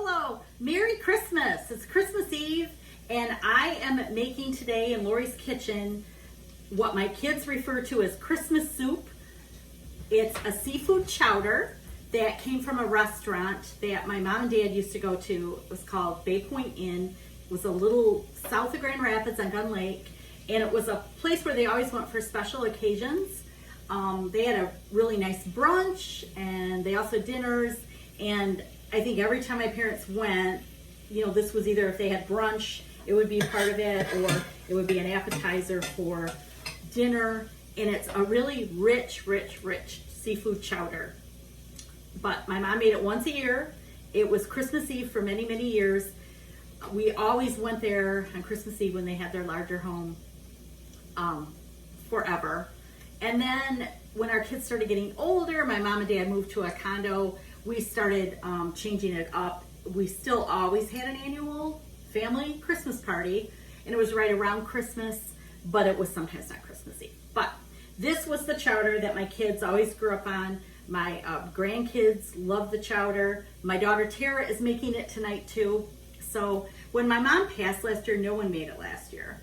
Hello, Merry Christmas. It's Christmas Eve and I am making today in Lori's kitchen what my kids refer to as Christmas soup. It's a seafood chowder that came from a restaurant that my mom and dad used to go to. It was called Bay Point Inn. It was a little south of Grand Rapids on Gun Lake, and it was a place where they always went for special occasions. They had a really nice brunch and they also had dinners, and I think every time my parents went, you know, this was either if they had brunch, it would be part of it, or it would be an appetizer for dinner. And it's a really rich seafood chowder. But my mom made it once a year. It was Christmas Eve for many, many years. We always went there on Christmas Eve when they had their larger home forever. And then when our kids started getting older, my mom and dad moved to a condo. We started changing it up. We still always had an annual family Christmas party, and it was right around Christmas, but it was sometimes not Christmas Eve. But this was the chowder that my kids always grew up on. My grandkids love the chowder. My daughter Tara is making it tonight too. So when my mom passed last year, no one made it last year.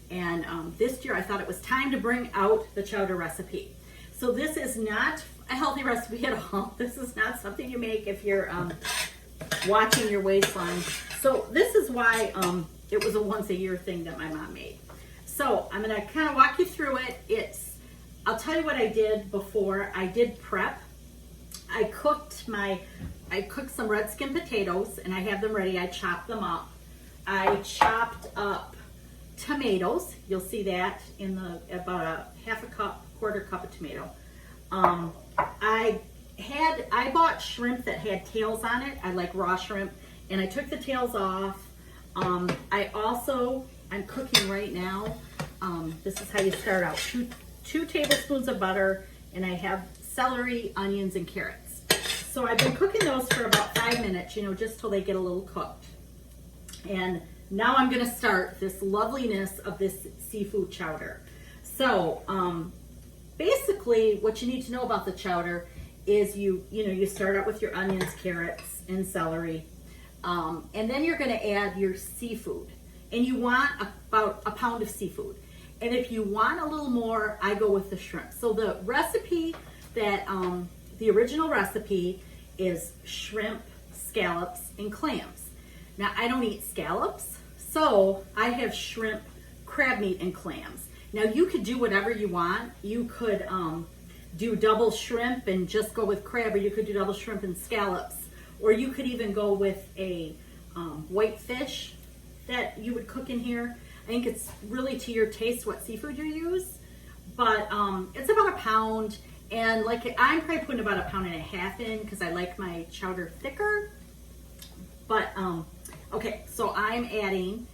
And this year I thought it was time to bring out the chowder recipe. So this is not a healthy recipe at all. This is not something you make if you're watching your waistline. So this is why it was a once a year thing that my mom made. So I'm gonna kind of walk you through it. I'll tell you what I did before. I did prep. I cooked some red skin potatoes and I have them ready. I chopped them up. I chopped up tomatoes. You'll see that in about a half a cup, quarter cup of tomato. I bought shrimp that had tails on it. I like raw shrimp, and I took the tails off. I'm cooking right now. This is how you start out. Two tablespoons of butter, and I have celery, onions, and carrots. So I've been cooking those for about 5 minutes, just till they get a little cooked. And now I'm gonna start this loveliness of this seafood chowder. So basically what you need to know about the chowder is you start out with your onions, carrots, and celery. And then you're gonna add your seafood. And you want about a pound of seafood. And if you want a little more, I go with the shrimp. So the recipe the original recipe is shrimp, scallops, and clams. Now I don't eat scallops, so I have shrimp, crab meat, and clams. Now you could do whatever you want. You could do double shrimp and just go with crab, or you could do double shrimp and scallops, or you could even go with a white fish that you would cook in here. I think it's really to your taste what seafood you use, but it's about a pound, and I'm probably putting about 1.5 pounds in because I like my chowder thicker. But okay, so I'm adding,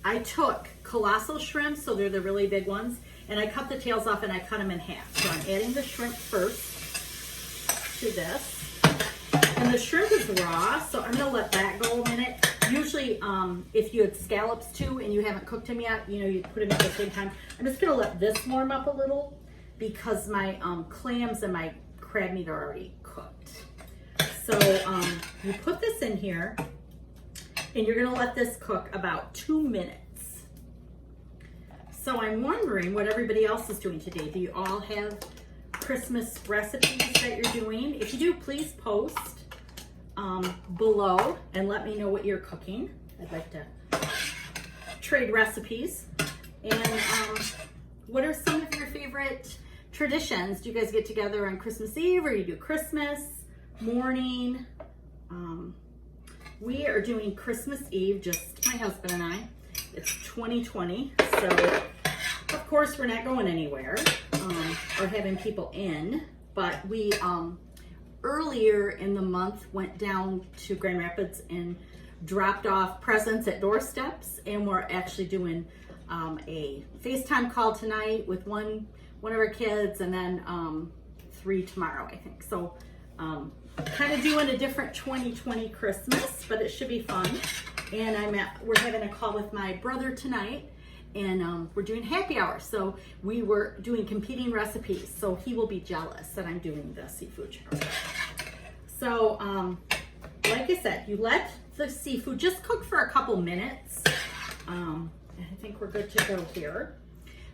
I took colossal shrimp, so they're the really big ones, and I cut the tails off and I cut them in half. So I'm adding the shrimp first to this. And the shrimp is raw, so I'm gonna let that go a minute. Usually, if you had scallops too and you haven't cooked them yet, you put them at the same time. I'm just gonna let this warm up a little because my clams and my crab meat are already cooked. So you put this in here and you're gonna let this cook about 2 minutes. So I'm wondering what everybody else is doing today. Do you all have Christmas recipes that you're doing? If you do, please post below and let me know what you're cooking. I'd like to trade recipes. And what are some of your favorite traditions? Do you guys get together on Christmas Eve, or you do Christmas morning? We are doing Christmas Eve, just my husband and I. It's 2020, so of course we're not going anywhere or having people in, but we earlier in the month went down to Grand Rapids and dropped off presents at doorsteps, and we're actually doing a FaceTime call tonight with one of our kids, and then 3 tomorrow, I think. So kind of doing a different 2020 Christmas, but it should be fun. And we're having a call with my brother tonight, and we're doing happy hour. So we were doing competing recipes. So he will be jealous that I'm doing the seafood chowder. So like I said, you let the seafood just cook for a couple minutes. I think we're good to go here.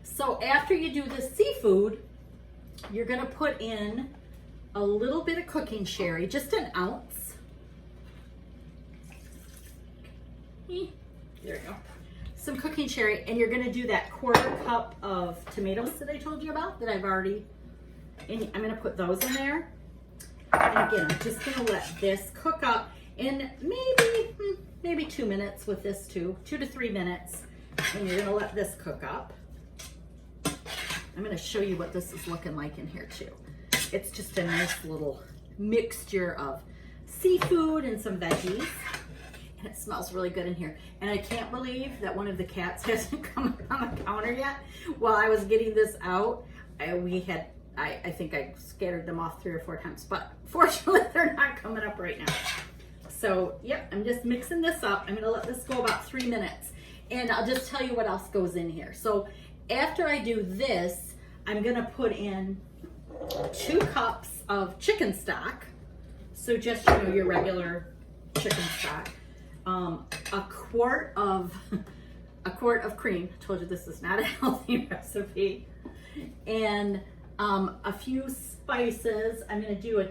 So after you do the seafood, you're gonna put in a little bit of cooking sherry, just an ounce. There you go. Some cooking sherry, and you're gonna do that 1/4 cup of tomatoes that I told you about that I've already, and I'm gonna put those in there. And again, I'm just gonna let this cook up in maybe 2 minutes with this too, 2 to 3 minutes. And you're gonna let this cook up. I'm gonna show you what this is looking like in here too. It's just a nice little mixture of seafood and some veggies. And it smells really good in here. And I can't believe that one of the cats hasn't come on the counter yet. While I was getting this out, I think I scattered them off 3 or 4 times, but fortunately they're not coming up right now. So yep, I'm just mixing this up. I'm gonna let this go about 3 minutes. And I'll just tell you what else goes in here. So after I do this, I'm gonna put in 2 cups of chicken stock. So just, you know, your regular chicken stock. A quart of cream. I told you this is not a healthy recipe. And a few spices. I'm gonna do a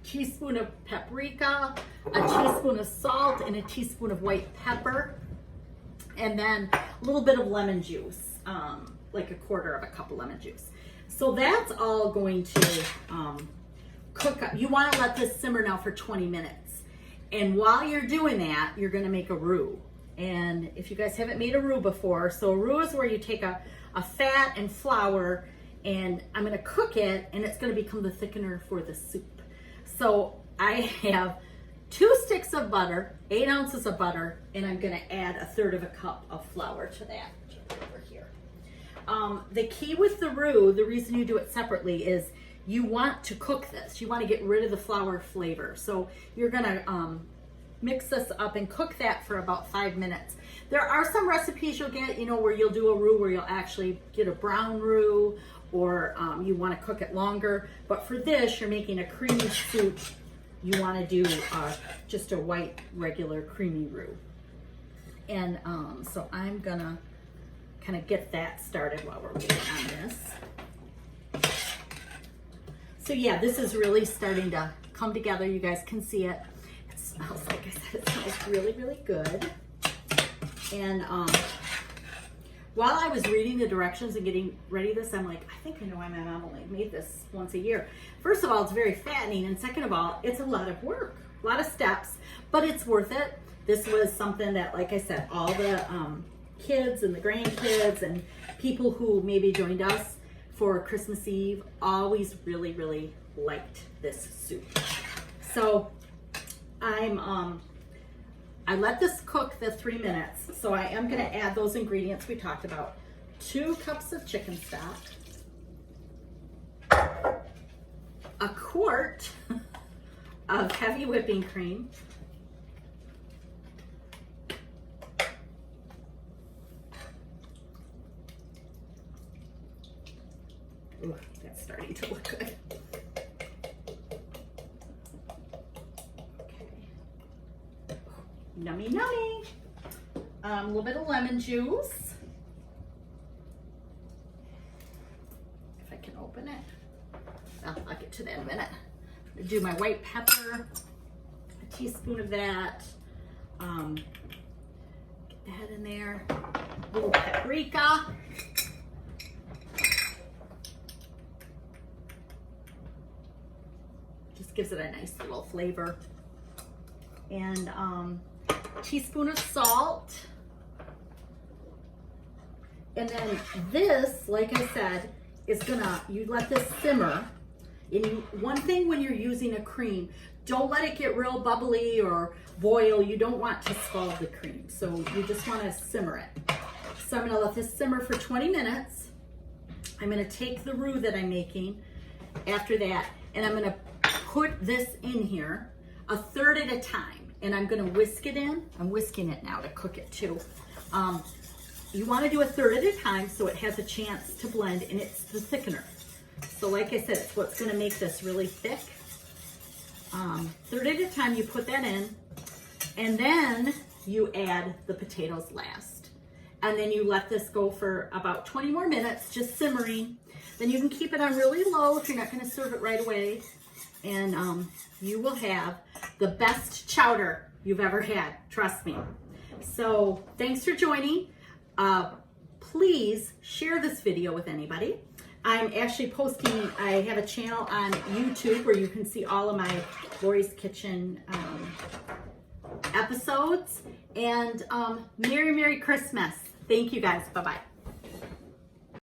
teaspoon of paprika, a teaspoon of salt, and a teaspoon of white pepper. And then a little bit of lemon juice, like a 1/4 of a cup of lemon juice. So that's all going to cook up. You want to let this simmer now for 20 minutes. And while you're doing that, you're going to make a roux. And if you guys haven't made a roux before, so a roux is where you take a fat and flour, and I'm going to cook it, and it's going to become the thickener for the soup. So I have 2 sticks of butter, 8 ounces of butter, and I'm gonna add 1/3 of a cup of flour to that, which I'll put over here. The key with the roux, the reason you do it separately is you want to cook this. You want to get rid of the flour flavor. So you're gonna mix this up and cook that for about 5 minutes. There are some recipes you'll get, you know, where you'll do a roux where you'll actually get a brown roux, or you want to cook it longer. But for this, you're making a creamy soup. You want to do just a white, regular, creamy roux. And so I'm gonna kind of get that started while we're waiting on this. So yeah, this is really starting to come together. You guys can see it. It smells, like I said, it smells really, really good. And while I was reading the directions and getting ready this, I'm like, I think I know why my mom only made this once a year. First of all, it's very fattening, and second of all, it's a lot of work, a lot of steps, but it's worth it. This was something that, like I said, all the kids and the grandkids and people who maybe joined us for Christmas Eve always really, really liked this soup. So I let this cook the 3 minutes, so I am gonna add those ingredients we talked about. 2 cups of chicken stock, a quart of heavy whipping cream, ooh, that's starting to look good. Yummy, yummy. A little bit of lemon juice. If I can open it. Well, I'll get to that in a minute. I'm gonna do my white pepper, a teaspoon of that. Get that in there. A little paprika. Just gives it a nice little flavor. And teaspoon of salt. And then this, like I said, is you let this simmer. And one thing when you're using a cream, don't let it get real bubbly or boil. You don't want to scald the cream. So you just want to simmer it. So I'm going to let this simmer for 20 minutes. I'm going to take the roux that I'm making after that, and I'm going to put this in here 1/3 at a time. And I'm gonna whisk it in. I'm whisking it now to cook it too. You wanna do 1/3 at a time so it has a chance to blend, and it's the thickener. So like I said, it's what's gonna make this really thick. 1/3 at a time, you put that in. And then you add the potatoes last. And then you let this go for about 20 more minutes, just simmering. Then you can keep it on really low if you're not going to serve it right away. And you will have the best chowder you've ever had, trust me. So thanks for joining. Please share this video with anybody. I'm actually posting, I have a channel on YouTube where you can see all of my Lori's Kitchen episodes. And Merry Christmas. Thank you guys. Bye-bye.